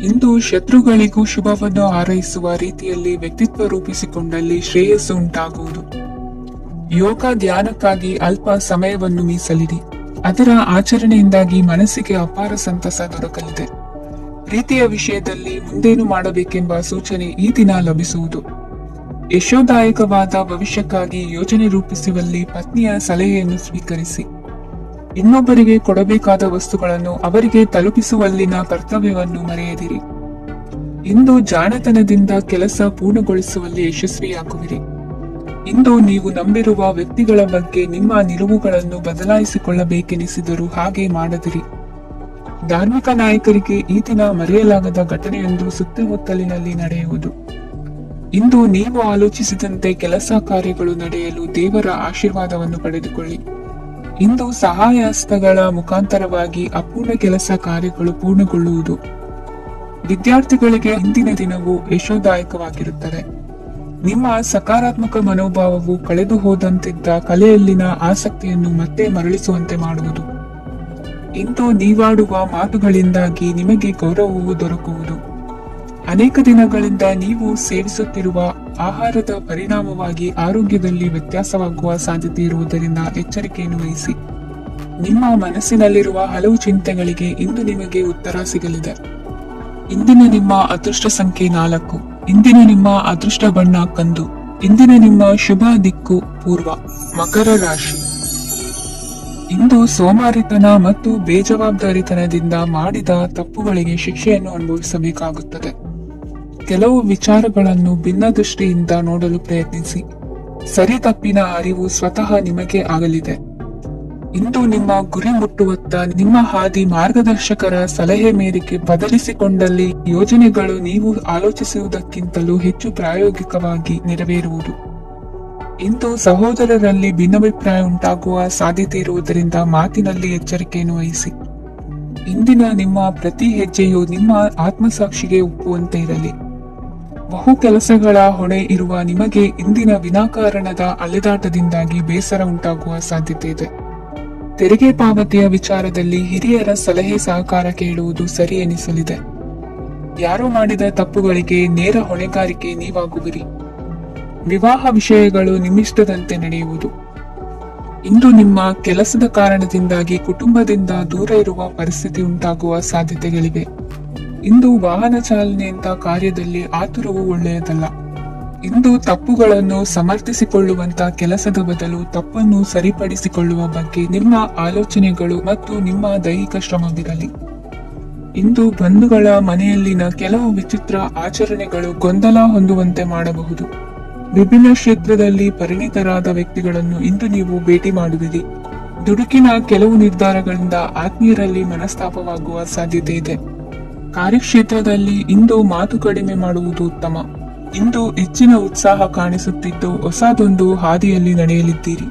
S1: ಇಂದು ಶತ್ರುಗಳಿಗೂ ಶುಭವನ್ನು ಹಾರೈಸುವ ರೀತಿಯಲ್ಲಿ ವ್ಯಕ್ತಿತ್ವ ರೂಪಿಸಿಕೊಂಡಲ್ಲಿ ಶ್ರೇಯಸ್ಸು ಉಂಟಾಗುವುದು. ಯೋಗ ಧ್ಯಾನಕ್ಕಾಗಿ ಅಲ್ಪ ಸಮಯವನ್ನು ಮೀಸಲಿಡಿ. ಅದರ ಆಚರಣೆಯಿಂದಾಗಿ ಮನಸ್ಸಿಗೆ ಅಪಾರ ಸಂತಸ ದೊರಕಲಿದೆ. ಪ್ರೀತಿಯ ವಿಷಯದಲ್ಲಿ ಮುಂದೇನು ಮಾಡಬೇಕೆಂಬ ಸೂಚನೆ ಈ ದಿನ ಲಭಿಸುವುದು. ಯಶೋದಾಯಕವಾದ ಭವಿಷ್ಯಕ್ಕಾಗಿ ಯೋಜನೆ ರೂಪಿಸುವಲ್ಲಿ ಪತ್ನಿಯ ಸಲಹೆಯನ್ನು ಸ್ವೀಕರಿಸಿ. ಇನ್ನೊಬ್ಬರಿಗೆ ಕೊಡಬೇಕಾದ ವಸ್ತುಗಳನ್ನು ಅವರಿಗೆ ತಲುಪಿಸುವಲ್ಲಿನ ಕರ್ತವ್ಯವನ್ನು ಮರೆಯದಿರಿ. ಇಂದು ಜಾಣತನದಿಂದ ಕೆಲಸ ಪೂರ್ಣಗೊಳಿಸುವಲ್ಲಿ ಯಶಸ್ವಿಯಾಗುವಿರಿ. ಇಂದು ನೀವು ನಂಬಿರುವ ವ್ಯಕ್ತಿಗಳ ಬಗ್ಗೆ ನಿಮ್ಮ ನಿಲುವುಗಳನ್ನು ಬದಲಾಯಿಸಿಕೊಳ್ಳಬೇಕೆನಿಸಿದರೂ ಹಾಗೆ ಮಾಡದಿರಿ. ಧಾರ್ಮಿಕ ನಾಯಕರಿಗೆ ಈ ದಿನ ಮರೆಯಲಾಗದ ಘಟನೆಯೊಂದು ಸುತ್ತಮುತ್ತಲಿನಲ್ಲಿ ನಡೆಯುವುದು. ಇಂದು ನೀವು ಆಲೋಚಿಸಿದಂತೆ ಕೆಲಸ ಕಾರ್ಯಗಳು ನಡೆಯಲು ದೇವರ ಆಶೀರ್ವಾದವನ್ನು ಪಡೆದುಕೊಳ್ಳಿ. ಇಂದು ಸಹಾಯ ಹಸ್ತಗಳ ಮುಖಾಂತರವಾಗಿ ಅಪೂರ್ಣ ಕೆಲಸ ಕಾರ್ಯಗಳು ಪೂರ್ಣಗೊಳ್ಳುವುದು. ವಿದ್ಯಾರ್ಥಿಗಳಿಗೆ ಇಂದಿನ ದಿನವು ಯಶೋದಾಯಕವಾಗಿರುತ್ತದೆ. ನಿಮ್ಮ ಸಕಾರಾತ್ಮಕ ಮನೋಭಾವವು ಕಳೆದು ಹೋದಂತಿದ್ದ ಕಲೆಯಲ್ಲಿನ ಆಸಕ್ತಿಯನ್ನು ಮತ್ತೆ ಮರಳಿಸುವಂತೆ ಮಾಡುವುದು. ಇಂದು ನೀವಾಡುವ ಮಾತುಗಳಿಂದಾಗಿ ನಿಮಗೆ ಗೌರವವು ದೊರಕುವುದು. ಅನೇಕ ದಿನಗಳಿಂದ ನೀವು ಸೇವಿಸುತ್ತಿರುವ ಆಹಾರದ ಪರಿಣಾಮವಾಗಿ ಆರೋಗ್ಯದಲ್ಲಿ ವ್ಯತ್ಯಾಸವಾಗುವ ಸಾಧ್ಯತೆ ಇರುವುದರಿಂದ ಎಚ್ಚರಿಕೆಯನ್ನು ವಹಿಸಿ. ನಿಮ್ಮ ಮನಸ್ಸಿನಲ್ಲಿರುವ ಹಲವು ಚಿಂತೆಗಳಿಗೆ ಇಂದು ನಿಮಗೆ ಉತ್ತರ ಸಿಗಲಿದೆ. ಇಂದಿನ ನಿಮ್ಮ ಅದೃಷ್ಟ ಸಂಖ್ಯೆ 4. ಇಂದಿನ ನಿಮ್ಮ ಅದೃಷ್ಟ ಬಣ್ಣ ಕಂದು. ಇಂದಿನ ನಿಮ್ಮ ಶುಭ ದಿಕ್ಕು ಪೂರ್ವ. ಮಕರ ರಾಶಿ. ಇಂದು ಸೋಮಾರಿತನ ಮತ್ತು ಬೇಜವಾಬ್ದಾರಿತನದಿಂದ ಮಾಡಿದ ತಪ್ಪುಗಳಿಗೆ ಶಿಕ್ಷೆಯನ್ನು ಅನುಭವಿಸಬೇಕಾಗುತ್ತದೆ. ಕೆಲವು ವಿಚಾರಗಳನ್ನು ಭಿನ್ನ ದೃಷ್ಟಿಯಿಂದ ನೋಡಲು ಪ್ರಯತ್ನಿಸಿ. ಸರಿ ತಪ್ಪಿನ ಅರಿವು ಸ್ವತಃ ನಿಮಗೆ ಆಗಲಿದೆ. ಇಂದು ನಿಮ್ಮ ಗುರಿ ಮುಟ್ಟುವತ್ತ ನಿಮ್ಮ ಹಾದಿ ಮಾರ್ಗದರ್ಶಕರ ಸಲಹೆ ಮೇರೆಗೆ ಬದಲಿಸಿಕೊಂಡಲ್ಲಿ ಯೋಜನೆಗಳು ನೀವು ಆಲೋಚಿಸುವುದಕ್ಕಿಂತಲೂ ಹೆಚ್ಚು ಪ್ರಾಯೋಗಿಕವಾಗಿ ನೆರವೇರುವುದು. ಇಂದು ಸಹೋದರರಲ್ಲಿ ಭಿನ್ನಾಭಿಪ್ರಾಯ ಉಂಟಾಗುವ ಸಾಧ್ಯತೆ ಇರುವುದರಿಂದ ಮಾತಿನಲ್ಲಿ ಎಚ್ಚರಿಕೆಯನ್ನು ವಹಿಸಿ. ಇಂದಿನ ನಿಮ್ಮ ಪ್ರತಿ ಹೆಜ್ಜೆಯು ನಿಮ್ಮ ಆತ್ಮಸಾಕ್ಷಿಗೆ ಒಪ್ಪುವಂತೆ ಇರಲಿ. ಬಹು ಕೆಲಸಗಳ ಹೊಣೆ ಇರುವ ನಿಮಗೆ ಇಂದಿನ ವಿನಾಕಾರಣದ ಅಲೆದಾಟದಿಂದಾಗಿ ಬೇಸರ ಉಂಟಾಗುವ ಸಾಧ್ಯತೆ ಇದೆ. ತೆರಿಗೆ ಪಾವತಿಯ ವಿಚಾರದಲ್ಲಿ ಹಿರಿಯರ ಸಲಹೆ ಸಹಕಾರ ಕೇಳುವುದು ಸರಿ ಎನಿಸಲಿದೆ. ಯಾರು ಮಾಡಿದ ತಪ್ಪುಗಳಿಗೆ ನೇರ ಹೊಣೆಗಾರಿಕೆ ನೀವಾಗುವಿರಿ. ವಿವಾಹ ವಿಷಯಗಳು ನಿಮ್ಮಿಷ್ಟದಂತೆ ನಡೆಯುವುದು. ಇಂದು ನಿಮ್ಮ ಕೆಲಸದ ಕಾರಣದಿಂದಾಗಿ ಕುಟುಂಬದಿಂದ ದೂರ ಇರುವ ಪರಿಸ್ಥಿತಿ ಉಂಟಾಗುವ ಸಾಧ್ಯತೆಗಳಿವೆ. ಇಂದು ವಾಹನ ಚಾಲನೆಯಂತ ಕಾರ್ಯದಲ್ಲಿ ಆತುರವು ಒಳ್ಳೆಯದಲ್ಲ. ಇಂದು ತಪ್ಪುಗಳನ್ನು ಸಮರ್ಥಿಸಿಕೊಳ್ಳುವಂತ ಕೆಲಸದ ಬದಲು ತಪ್ಪನ್ನು ಸರಿಪಡಿಸಿಕೊಳ್ಳುವ ಬಗ್ಗೆ ನಿಮ್ಮ ಆಲೋಚನೆಗಳು ಮತ್ತು ನಿಮ್ಮ ದೈಹಿಕ ಶ್ರಮವಿರಲಿ. ಇಂದು ಬಂಧುಗಳ ಮನೆಯಲ್ಲಿನ ಕೆಲವು ವಿಚಿತ್ರ ಆಚರಣೆಗಳು ಗೊಂದಲ ಹೊಂದುವಂತೆ ಮಾಡಬಹುದು. ವಿಭಿನ್ನ ಕ್ಷೇತ್ರದಲ್ಲಿ ಪರಿಣಿತರಾದ ವ್ಯಕ್ತಿಗಳನ್ನು ಇಂದು ನೀವು ಭೇಟಿ ಮಾಡುವಿರಿ. ದುಡುಕಿನ ಕೆಲವು ನಿರ್ಧಾರಗಳಿಂದ ಆತ್ಮೀಯರಲ್ಲಿ ಮನಸ್ತಾಪವಾಗುವ ಸಾಧ್ಯತೆ ಇದೆ. ಕಾರ್ಯಕ್ಷೇತ್ರದಲ್ಲಿ ಇಂದು ಮಾತು ಕಡಿಮೆ ಮಾಡುವುದು ಉತ್ತಮ. ಇಂದು ಹೆಚ್ಚಿನ ಉತ್ಸಾಹ ಕಾಣಿಸುತ್ತಿದ್ದು ಹೊಸದೊಂದು ಹಾದಿಯಲ್ಲಿ ನಡೆಯಲಿದ್ದೀರಿ.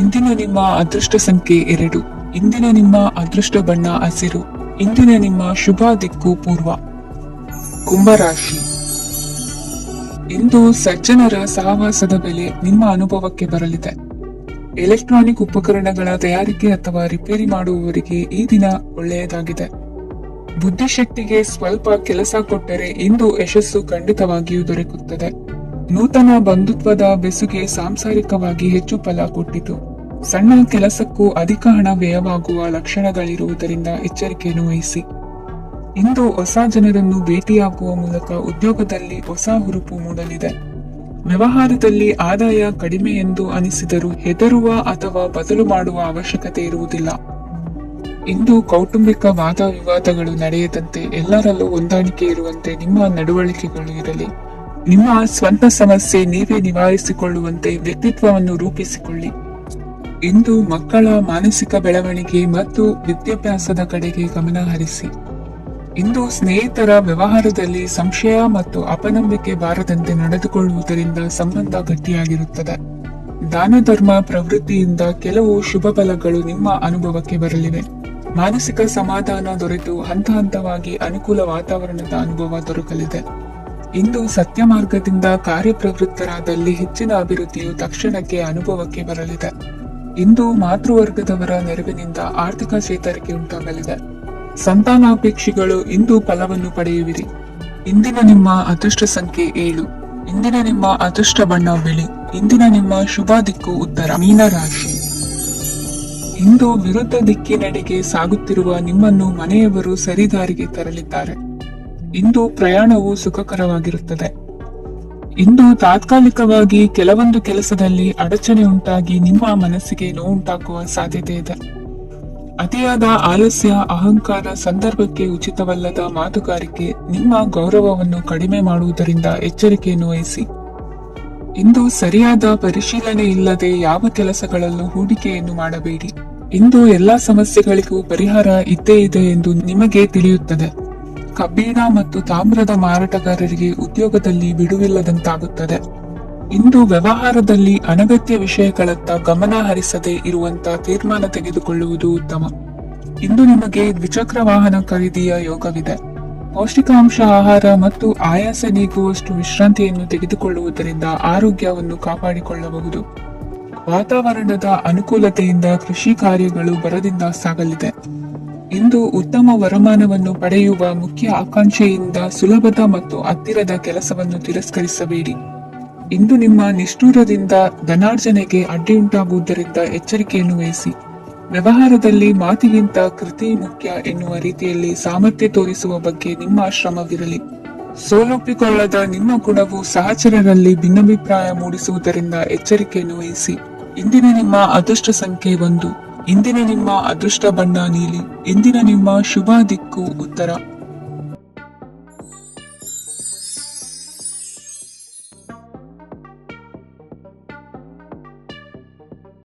S1: ಇಂದಿನ ನಿಮ್ಮ ಅದೃಷ್ಟ ಸಂಖ್ಯೆ 2. ಇಂದಿನ ನಿಮ್ಮ ಅದೃಷ್ಟ ಬಣ್ಣ ಹಸಿರು. ಇಂದಿನ ನಿಮ್ಮ ಶುಭ ದಿಕ್ಕು ಪೂರ್ವ. ಕುಂಭರಾಶಿ. ಇಂದು ಸಜ್ಜನರ ಸಹವಾಸದ ಬೆಲೆ ನಿಮ್ಮ ಅನುಭವಕ್ಕೆ ಬರಲಿದೆ. ಎಲೆಕ್ಟ್ರಾನಿಕ್ ಉಪಕರಣಗಳ ತಯಾರಿಕೆ ಅಥವಾ ರಿಪೇರಿ ಮಾಡುವವರಿಗೆ ಈ ದಿನ ಒಳ್ಳೆಯದಾಗಿದೆ. ಬುದ್ಧಿಶಕ್ತಿಗೆ ಸ್ವಲ್ಪ ಕೆಲಸ ಕೊಟ್ಟರೆ ಇಂದು ಯಶಸ್ಸು ಖಂಡಿತವಾಗಿಯೂ ದೊರಕುತ್ತದೆ. ನೂತನ ಬಂಧುತ್ವದ ಬೆಸುಗೆ ಸಾಂಸಾರಿಕವಾಗಿ ಹೆಚ್ಚು ಫಲ ಕೊಟ್ಟಿತು. ಸಣ್ಣ ಕೆಲಸಕ್ಕೂ ಅಧಿಕ ಹಣ ವ್ಯಯವಾಗುವ ಲಕ್ಷಣಗಳಿರುವುದರಿಂದ ಎಚ್ಚರಿಕೆಯನ್ನು ವಹಿಸಿ. ಇಂದು ಹೊಸ ಜನರನ್ನು ಭೇಟಿಯಾಗುವ ಮೂಲಕ ಉದ್ಯೋಗದಲ್ಲಿ ಹೊಸ ಹುರುಪು ಮೂಡಲಿದೆ. ವ್ಯವಹಾರದಲ್ಲಿ ಆದಾಯ ಕಡಿಮೆ ಎಂದು ಅನಿಸಿದರೂ ಹೆದರುವ ಅಥವಾ ಬದಲು ಮಾಡುವ ಅವಶ್ಯಕತೆ ಇರುವುದಿಲ್ಲ. ಇಂದು ಕೌಟುಂಬಿಕ ವಾದ ವಿವಾದಗಳು ನಡೆಯದಂತೆ ಎಲ್ಲರಲ್ಲೂ ಹೊಂದಾಣಿಕೆ ಇರುವಂತೆ ನಿಮ್ಮ ನಡವಳಿಕೆಗಳು ಇರಲಿ. ನಿಮ್ಮ ಸ್ವಂತ ಸಮಸ್ಯೆ ನೀವೇ ನಿವಾರಿಸಿಕೊಳ್ಳುವಂತೆ ವ್ಯಕ್ತಿತ್ವವನ್ನು ರೂಪಿಸಿಕೊಳ್ಳಿ. ಇಂದು ಮಕ್ಕಳ ಮಾನಸಿಕ ಬೆಳವಣಿಗೆ ಮತ್ತು ವಿದ್ಯಾಭ್ಯಾಸದ ಕಡೆಗೆ ಗಮನ ಹರಿಸಿ. ಇಂದು ಸ್ನೇಹಿತರ ವ್ಯವಹಾರದಲ್ಲಿ ಸಂಶಯ ಮತ್ತು ಅಪನಂಬಿಕೆ ಬಾರದಂತೆ ನಡೆದುಕೊಳ್ಳುವುದರಿಂದ ಸಂಬಂಧ ಗಟ್ಟಿಯಾಗಿರುತ್ತದೆ. ದಾನ ಧರ್ಮ ಪ್ರವೃತ್ತಿಯಿಂದ ಕೆಲವು ಶುಭ ಫಲಗಳು ನಿಮ್ಮ ಅನುಭವಕ್ಕೆ ಬರಲಿವೆ. ಮಾನಸಿಕ ಸಮಾಧಾನ ದೊರೆತು ಹಂತ ಹಂತವಾಗಿ ಅನುಕೂಲ ವಾತಾವರಣದ ಅನುಭವ ದೊರಕಲಿದೆ. ಇಂದು ಸತ್ಯ ಮಾರ್ಗದಿಂದ ಕಾರ್ಯಪ್ರವೃತ್ತರಾದಲ್ಲಿ ಹೆಚ್ಚಿನ ಅಭಿವೃದ್ಧಿಯು ತಕ್ಷಣಕ್ಕೆ ಅನುಭವಕ್ಕೆ ಬರಲಿದೆ. ಇಂದು ಮಾತೃವರ್ಗದವರ ನೆರವಿನಿಂದ ಆರ್ಥಿಕ ಚೇತರಿಕೆ ಉಂಟಾಗಲಿದೆ. ಸಂತಾನಾಪೇಕ್ಷಿಗಳು ಇಂದು ಫಲವನ್ನು ಪಡೆಯುವಿರಿ. ಇಂದಿನ ನಿಮ್ಮ ಅದೃಷ್ಟ ಸಂಖ್ಯೆ 7. ಇಂದಿನ ನಿಮ್ಮ ಅದೃಷ್ಟ ಬಣ್ಣ ಬಿಳಿ. ಇಂದಿನ ನಿಮ್ಮ ಶುಭ ದಿಕ್ಕು ಉತ್ತರ. ಮೀನರಾಶಿ. ಇಂದು ವಿರುದ್ಧ ದಿಕ್ಕಿನೆಡೆಗೆ ಸಾಗುತ್ತಿರುವ ನಿಮ್ಮನ್ನು ಮನೆಯವರು ಸರಿದಾರಿಗೆ ತರಲಿದ್ದಾರೆ. ಇಂದು ಪ್ರಯಾಣವು ಸುಖಕರವಾಗಿರುತ್ತದೆ. ಇಂದು ತಾತ್ಕಾಲಿಕವಾಗಿ ಕೆಲವೊಂದು ಕೆಲಸದಲ್ಲಿ ಅಡಚಣೆ ಉಂಟಾಗಿ ನಿಮ್ಮ ಮನಸ್ಸಿಗೆ ನೋವುಂಟಾಗುವ ಸಾಧ್ಯತೆ ಇದೆ. ಅತಿಯಾದ ಆಲಸ್ಯ, ಅಹಂಕಾರ, ಸಂದರ್ಭಕ್ಕೆ ಉಚಿತವಲ್ಲದ ಮಾತುಗಾರಿಕೆ ನಿಮ್ಮ ಗೌರವವನ್ನು ಕಡಿಮೆ ಮಾಡುವುದರಿಂದ ಎಚ್ಚರಿಕೆಯನ್ನು ವಹಿಸಿ. ಇಂದು ಸರಿಯಾದ ಪರಿಶೀಲನೆ ಇಲ್ಲದೆ ಯಾವ ಕೆಲಸಗಳಲ್ಲೂ ಹೂಡಿಕೆಯನ್ನು ಮಾಡಬೇಡಿ. ಇಂದು ಎಲ್ಲಾ ಸಮಸ್ಯೆಗಳಿಗೂ ಪರಿಹಾರ ಇದ್ದೇ ಇದೆ ಎಂದು ನಿಮಗೆ ತಿಳಿಯುತ್ತದೆ. ಕಬ್ಬಿಣ ಮತ್ತು ತಾಮ್ರದ ಮಾರಾಟಗಾರರಿಗೆ ಉದ್ಯೋಗದಲ್ಲಿ ಬಿಡುವಿಲ್ಲದಂತಾಗುತ್ತದೆ. ಇಂದು ವ್ಯವಹಾರದಲ್ಲಿ ಅನಗತ್ಯ ವಿಷಯಗಳತ್ತ ಗಮನ ಹರಿಸದೆ ಇರುವಂತ ತೀರ್ಮಾನ ತೆಗೆದುಕೊಳ್ಳುವುದು ಉತ್ತಮ. ಇಂದು ನಿಮಗೆ ದ್ವಿಚಕ್ರ ವಾಹನ ಖರೀದಿಯ ಯೋಗವಿದೆ. ಪೌಷ್ಟಿಕಾಂಶ ಆಹಾರ ಮತ್ತು ಆಯಾಸ ನೀಗುವಷ್ಟು ವಿಶ್ರಾಂತಿಯನ್ನು ತೆಗೆದುಕೊಳ್ಳುವುದರಿಂದ ಆರೋಗ್ಯವನ್ನು ಕಾಪಾಡಿಕೊಳ್ಳಬಹುದು. ವಾತಾವರಣದ ಅನುಕೂಲತೆಯಿಂದ ಕೃಷಿ ಕಾರ್ಯಗಳು ಬರದಿಂದ ಸಾಗಲಿದೆ. ಇಂದು ಉತ್ತಮ ವರಮಾನವನ್ನು ಪಡೆಯುವ ಮುಖ್ಯ ಆಕಾಂಕ್ಷೆಯಿಂದ ಸುಲಭದ ಮತ್ತು ಹತ್ತಿರದ ಕೆಲಸವನ್ನು ತಿರಸ್ಕರಿಸಬೇಡಿ. ಇಂದು ನಿಮ್ಮ ನಿಷ್ಠೂರದಿಂದ ಧನಾರ್ಜನೆಗೆ ಅಡ್ಡಿಯುಂಟಾಗುವುದರಿಂದ ಎಚ್ಚರಿಕೆಯನ್ನು ವಹಿಸಿ. ವ್ಯವಹಾರದಲ್ಲಿ ಮಾತಿಗಿಂತ ಕೃತಿ ಮುಖ್ಯ ಎನ್ನುವ ರೀತಿಯಲ್ಲಿ ಸಾಮರ್ಥ್ಯ ತೋರಿಸುವ ಬಗ್ಗೆ ನಿಮ್ಮ ಶ್ರಮವಿರಲಿ. ಸೋಲೊಪ್ಪಿಕೊಳ್ಳದ ನಿಮ್ಮ ಗುಣವು ಸಹಚರರಲ್ಲಿ ಭಿನ್ನಾಭಿಪ್ರಾಯ ಮೂಡಿಸುವುದರಿಂದ ಎಚ್ಚರಿಕೆಯನ್ನು ವಹಿಸಿ. ಇಂದಿನ ನಿಮ್ಮ ಅದೃಷ್ಟ ಸಂಖ್ಯೆ 1. ಇಂದಿನ ನಿಮ್ಮ ಅದೃಷ್ಟ ಬಣ್ಣ ನೀಲಿ. ಇಂದಿನ ನಿಮ್ಮ ಶುಭ ದಿಕ್ಕು ಉತ್ತರ.